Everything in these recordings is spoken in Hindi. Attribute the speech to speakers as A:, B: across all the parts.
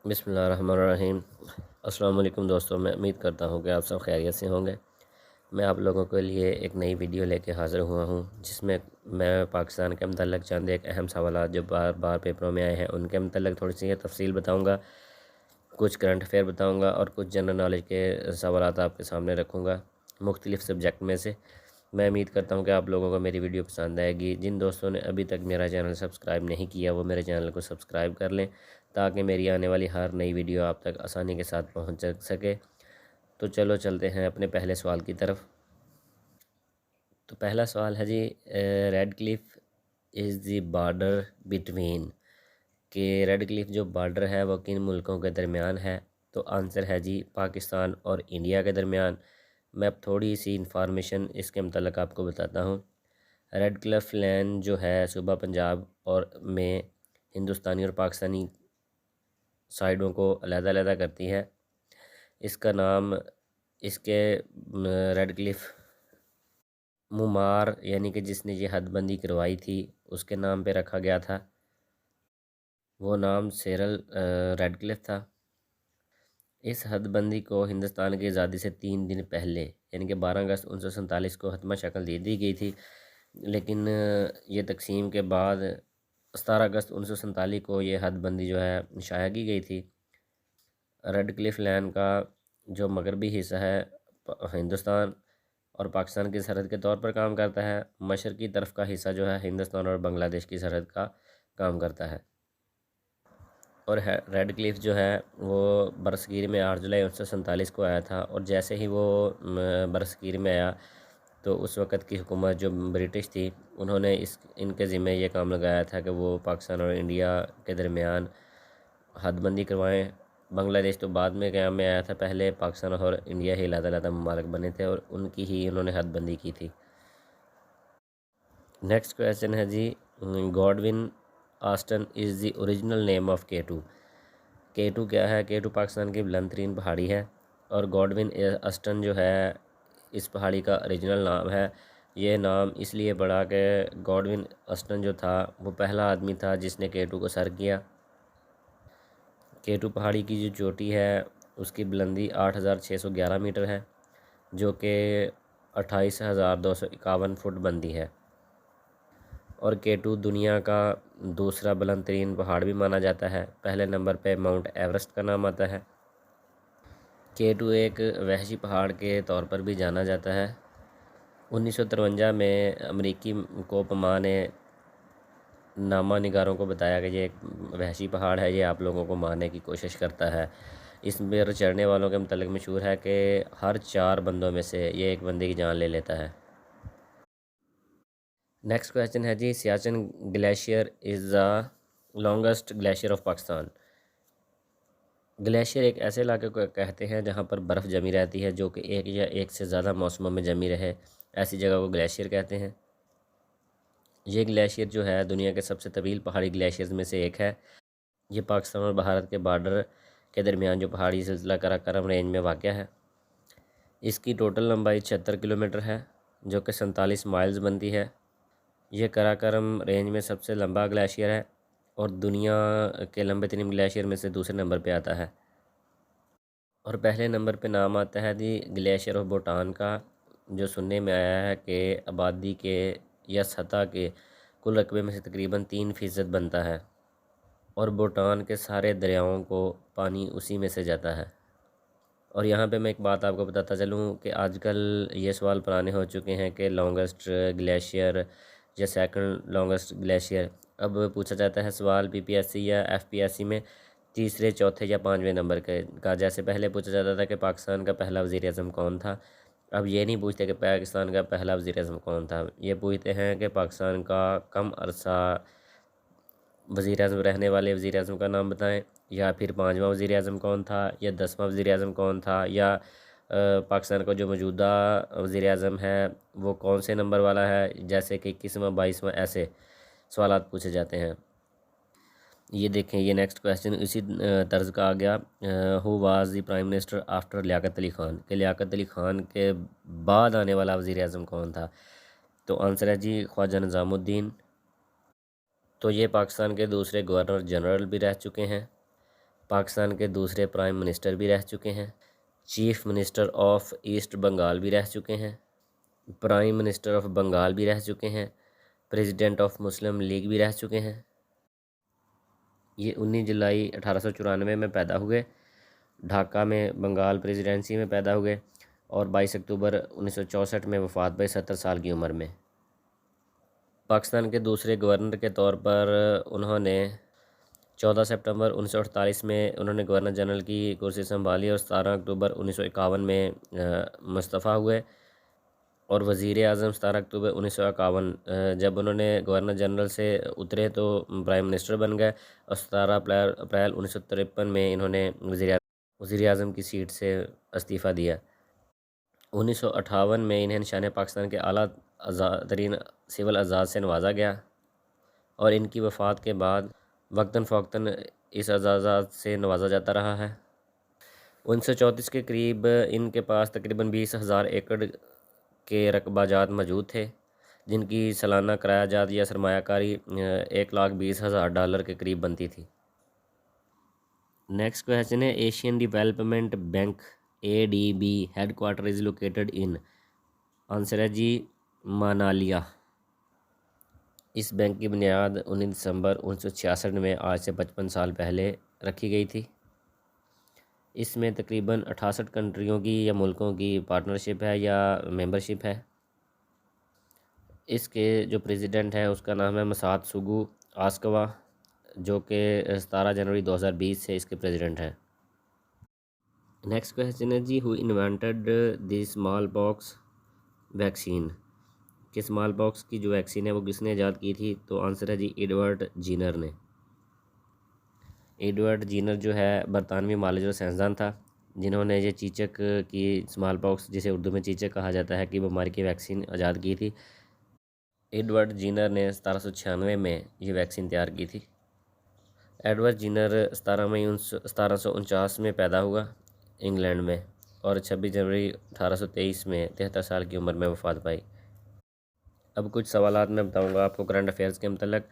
A: बिस्मिल्लाहिर्रहमानिर्रहीम। अस्सलाम वालेकुम दोस्तों, मैं उम्मीद करता हूँ कि आप सब खैरियत से होंगे। मैं आप लोगों के लिए एक नई वीडियो लेके हाज़िर हुआ हूँ, जिसमें मैं पाकिस्तान के मतलब चंद एक अहम सवालात जो बार बार पेपरों में आए हैं उनके मतलब थोड़ी सी तफसील बताऊँगा, कुछ करंट अफेयर बताऊँगा और कुछ जनरल नॉलेज के सवालात आपके सामने रखूँगा मुख्तलिफ़ सब्जेक्ट में से। मैं उम्मीद करता हूँ कि आप लोगों को मेरी वीडियो पसंद आएगी। जिन दोस्तों ने अभी तक मेरा चैनल सब्सक्राइब नहीं किया वो मेरे चैनल को सब्सक्राइब कर लें, ताकि मेरी आने वाली हर नई वीडियो आप तक आसानी के साथ पहुँच सके। तो चलो चलते हैं अपने पहले सवाल की तरफ। तो पहला सवाल है जी, Radcliffe is the border between, कि रेड क्लिफ जो बॉर्डर है वो किन मुल्कों के दरमियान है। तो आंसर है जी पाकिस्तान और इंडिया के दरमियान। मैं अब थोड़ी सी इंफॉर्मेशन इसके मतलब आपको बताता हूँ। रेड क्लिफ लैन जो है सूबा पंजाब और में हिंदुस्तानी और पाकिस्तानी साइडों को अलग-अलग करती है। इसका नाम इसके रेड क्लिफ मुमार यानी कि जिसने ये हदबंदी करवाई थी उसके नाम पे रखा गया था। वो नाम सेरल रेड क्लिफ था। इस हदबंदी को हिंदुस्तान की आज़ादी से 3 दिन पहले यानी कि 12 अगस्त 1947 को हतमी शक्ल दे दी गई थी, लेकिन ये तकसीम के बाद 17 अगस्त 1947 को ये हदबंदी जो है शाया की गई थी। रेड क्लिफ लैन का जो मगरबी हिस्सा है हिंदुस्तान और पाकिस्तान की सरहद के तौर पर काम करता है। मशरक़ी तरफ का हिस्सा जो है हिंदुस्तान और बांग्लादेश की सरहद का काम करता है। और रेड क्लिफ जो है वो बरसगीर में 8 जुलाई 1947 को आया था, और जैसे ही वो बरसगीर में आया तो उस वक़्त की हुकूमत जो ब्रिटिश थी उन्होंने इनके ज़िम्मे ये काम लगाया था कि वो पाकिस्तान और इंडिया के दरमियान हदबंदी करवाएं। बांग्लादेश तो बाद में क़याम में आया था, पहले पाकिस्तान और इंडिया ही अलग-अलग ममालिक बने थे और उनकी ही उन्होंने हदबंदी की थी। नेक्स्ट क्वेश्चन है जी, Godwin Austen is the original name of K2। K2 क्या है? K2 पाकिस्तान की बुलंद तरीन पहाड़ी है, और गॉडविन आस्टन जो है इस पहाड़ी का ओरिजिनल नाम है। ये नाम इसलिए पड़ा कि गॉडविन आस्टन जो था वो पहला आदमी था जिसने K2 को सर किया। K2 पहाड़ी की जो चोटी है उसकी बुलंदी 8,611 मीटर है, जो कि 28,251 फुट बनती है। और K2 दुनिया का दूसरा बुलंद तरीन पहाड़ भी माना जाता है। पहले नंबर पे माउंट एवरेस्ट का नाम आता है। K2 एक वहशी पहाड़ के तौर पर भी जाना जाता है। 1953 में अमेरिकी कोपमा ने नामा निगारों को बताया कि ये एक वहशी पहाड़ है, ये आप लोगों को मारने की कोशिश करता है। इस पर चढ़ने वालों के मतलब मशहूर है कि हर 4 बंदों में से ये एक बंदे की जान ले लेता है। नेक्स्ट क्वेश्चन है जी, Siachen glacier is the longest glacier of Pakistan. Glacier एक ऐसे इलाके को कहते हैं जहाँ पर बर्फ़ जमी रहती है, जो कि एक या एक से ज़्यादा मौसमों में जमी रहे, ऐसी जगह को ग्लेशियर कहते हैं। ये ग्लेशियर जो है दुनिया के सबसे तवील पहाड़ी ग्लेशियर्स में से एक है। ये पाकिस्तान और भारत के बॉर्डर के दरमियान जो पहाड़ी सिलसिला कराकोरम रेंज में वाक़या है। इसकी टोटल लंबाई 76 किलोमीटर है, जो कि 47 माइल्स बनती है। ये कराकोरम रेंज में सबसे लंबा ग्लेशियर है और दुनिया के लंबे तरीन ग्लेशियर में से दूसरे नंबर पे आता है। और पहले नंबर पे नाम आता है दी ग्लेशियर ऑफ भूटान का, जो सुनने में आया है कि आबादी के या सतह के कुल रकबे में से तकरीबन 3% बनता है, और भूटान के सारे दरियाओं को पानी उसी में से जाता है। और यहाँ पे मैं एक बात आपको बताता चलूँ कि आजकल ये सवाल पुराने हो चुके हैं कि लॉन्गेस्ट ग्लेशियर या सेकंड लॉन्गेस्ट ग्लेशियर। अब पूछा जाता है सवाल पीपीएससी या एफपीएससी में तीसरे, चौथे या 5वें नंबर का। जैसे पहले पूछा जाता था कि पाकिस्तान का पहला वज़ीर आज़म कौन था, अब ये नहीं पूछते कि पाकिस्तान का पहला वज़ीर आज़म कौन था, ये पूछते हैं कि पाकिस्तान का कम अरसा वज़ीर आज़म रहने वाले वज़ीर आज़म का नाम बताएं, या फिर 5वां वज़ीर आज़म कौन था, या 10वां वज़ीर आज़म कौन था, या पाकिस्तान का जो मौजूदा वज़ीर आज़म है वो कौन से नंबर वाला है, जैसे कि 21वां 22वां ऐसे सवालात पूछे जाते हैं। ये देखें, ये नेक्स्ट क्वेश्चन इसी तर्ज का आ गया। Who was the prime minister after Liaquat Ali Khan, के लियाकत अली ख़ान के बाद आने वाला वज़ीर आज़म कौन था। तो आंसर है जी ख्वाजा निज़ामुद्दीन। तो ये पाकिस्तान के दूसरे गवर्नर जनरल भी रह चुके हैं। पाकिस्तान के दूसरे प्राइम मिनिस्टर भी रह चुके हैं। Chief minister of East Bengal भी रह चुके हैं। प्राइम मिनिस्टर ऑफ बंगाल भी रह चुके हैं। प्रेसिडेंट ऑफ मुस्लिम लीग भी रह चुके हैं। ये 19 जुलाई 1894 में पैदा हुए, ढाका में बंगाल प्रेसिडेंसी में पैदा हुए और 22 अक्टूबर 1964 में वफ़ात भई 70 साल की उम्र में। पाकिस्तान के दूसरे गवर्नर के तौर पर उन्होंने 14 सितंबर 1948 में उन्होंने गवर्नर जनरल की कुर्सी संभाली और 17 अक्टूबर 1951 में मुस्तफ़ा हुए और वज़ीर आज़म 17 अक्टूबर 1951 जब उन्होंने गवर्नर जनरल से उतरे तो प्राइम मिनिस्टर बन गए और 17 अप्रैल 1953 में इन्होंने वज़ीर आज़म की सीट से इस्तीफ़ा दिया। 1958 में इन्हें निशान पाकिस्तान के आला तरीन सिविल एजाज़ से नवाजा गया और इनकी वफ़ात के बाद वक्तन फ़ौक्तन इस एजाज़ से नवाजा जाता रहा है। 1934 के करीब इनके पास तकरीबन 20,000 एकड़ के रकबाजात मौजूद थे, जिनकी सालाना किरायाजात या सरमायाकारी $1,20,000 के करीब बनती थी। नेक्स्ट क्वेश्चन है, Asian development bank ADB headquarter is located in. Answer है जी मनालिया। इस बैंक की बुनियाद 19 दिसंबर 1966 में आज से 55 साल पहले रखी गई थी। इसमें तकरीबन 68 कंट्रियों की या मुल्कों की पार्टनरशिप है या मेंबरशिप है। इसके जो प्रेसिडेंट है उसका नाम है मसात्सुगु आस्कवा, जो कि 17 जनवरी 2020 से इसके प्रेसिडेंट हैं। नेक्स्ट क्वेश्चन है जी, who invented the smallpox vaccine. कि स्मॉल पॉक्स की जो वैक्सीन है वो किसने ईजाद की थी? तो आंसर है जी एडवर्ड जीनर ने। एडवर्ड जीनर जो है बरतानवी मालिज और साइंसदान था, जिन्होंने ये चीचक की स्मॉल पॉक्स, जिसे उर्दू में चीचक कहा जाता है, कि बीमारी की वैक्सीन ईजाद की थी। एडवर्ड जीनर ने 1796 में ये वैक्सीन तैयार की थी। एडवर्ड जीनर 17 मई 1749 में पैदा हुआ इंग्लैंड में और 26 जनवरी 1823 में 73 साल की उम्र में वफ़ात पाई। अब कुछ सवालात मैं बताऊंगा आपको करंट अफेयर्स के मतलब।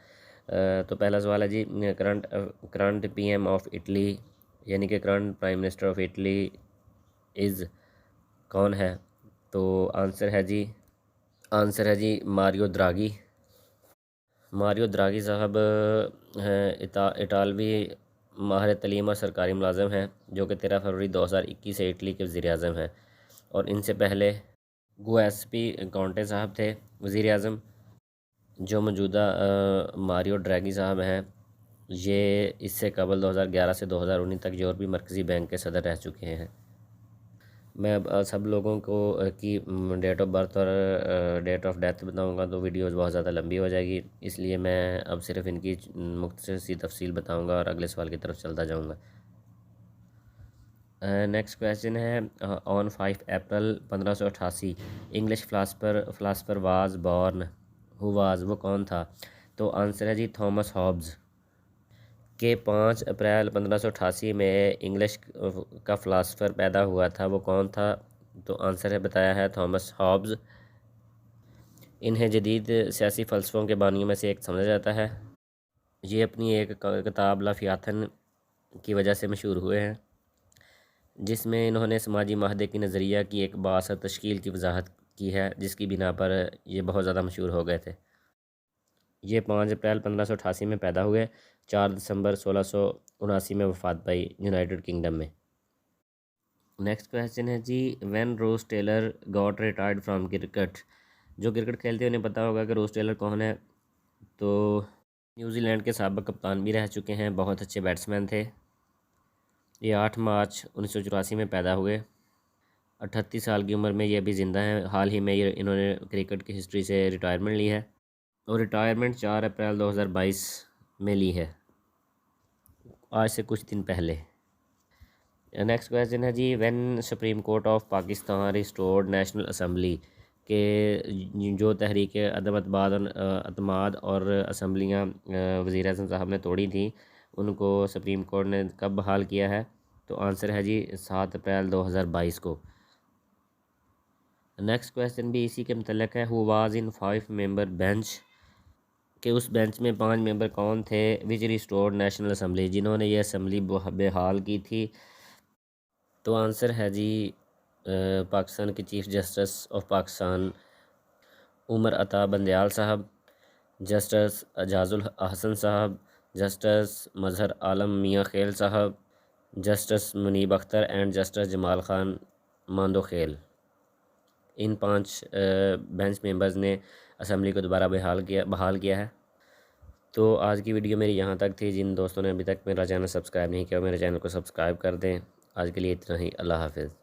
A: तो पहला सवाल है जी, करंट PM ऑफ इटली, यानी कि current prime minister of Italy is कौन है? तो आंसर है जी मारियो द्रागी। मारियो द्रागी साहब इटालवी माहिर तलीम और सरकारी मुलाजम हैं, जो कि 13 फरवरी 2021 से इटली के वज़ीर आज़म हैं। और इनसे पहले गुएस्पी कॉन्टे साहब थे वज़ीर आज़म। जो मौजूदा मारियो ड्रैगी साहब हैं, ये इससे कबल 2011 से 2019 तक यूरोपीय मरकज़ी बैंक के सदर रह चुके हैं। मैं अब सब लोगों को की डेट ऑफ बर्थ और डेट ऑफ डेथ बताऊंगा तो वीडियोस बहुत ज़्यादा लंबी हो जाएगी, इसलिए मैं अब सिर्फ इनकी मुख्तसर सी तफसील बताऊंगा और अगले सवाल की तरफ चलता जाऊंगा। नेक्स्ट क्वेश्चन है, on 5 April 1588 English philosopher was born. Who was, वो कौन था? तो आंसर है जी थॉमस हॉब्स। के 5 अप्रैल 1588 में इंग्लिश का फ़िलासफ़र पैदा हुआ था, वो कौन था? तो आंसर है बताया है थॉमस हॉब्स। इन्हें जदीद सियासी फ़लसफ़ों के बानियों में से एक समझा जाता है। ये अपनी एक किताब लफ़ियातन की वजह से मशहूर हुए हैं, जिसमें इन्होंने समाजी माहदे की नज़रिया की एक बासर तश्कील की वजाहत की है, जिसकी बिना पर ये बहुत ज़्यादा मशहूर हो गए थे। ये 5 अप्रैल 1588 में पैदा हुए, 4 दिसंबर 1679 में वफ़ात पाई यूनाइटेड किंगडम में। नेक्स्ट क्वेश्चन है जी, when Ross Taylor got retired from cricket. जो क्रिकेट खेलते हैं उन्हें पता होगा कि रोज टेलर कौन है। तो न्यूजीलैंड के साबिक़ कप्तान भी रह चुके हैं, बहुत अच्छे बैट्समैन थे। ये 8 मार्च 1984 में पैदा हुए, 38 साल की उम्र में ये अभी ज़िंदा हैं। हाल ही में इन्होंने क्रिकेट की हिस्ट्री से रिटायरमेंट ली है और रिटायरमेंट 4 अप्रैल 2022 में ली है, आज से कुछ दिन पहले। नेक्स्ट क्वेश्चन है जी, when Supreme Court of Pakistan restored National Assembly, के जो तहरीक अदम अतमाद और असम्बलियाँ वज़ीर आज़म साहब ने तोड़ी थी, उनको सुप्रीम कोर्ट ने कब बहाल किया है? तो आंसर है जी 7 अप्रैल 2022 को। नेक्स्ट क्वेश्चन भी इसी के मतलब है, who was in 5 member bench. कि उस बेंच में 5 मेंबर कौन थे विच रिस्टोर्ड नेशनल असम्बली, जिन्होंने ये असम्बली बहाल की थी। तो आंसर है जी पाकिस्तान के chief justice of Pakistan Umar Ata Bandial साहब, जस्टिस एजाजुल हसन साहब, justice Mazhar Alam Mian Khel Sahab, justice Munib Akhtar and justice Jamal Khan Mandokhel. इन 5 बेंच मेंबर्स ने असम्बली को दोबारा बहाल किया है। तो आज की वीडियो मेरी यहाँ तक थी। जिन दोस्तों ने अभी तक मेरा चैनल सब्सक्राइब नहीं किया मेरे चैनल को सब्सक्राइब कर दें। आज के लिए इतना ही। अल्लाह हाफिज़।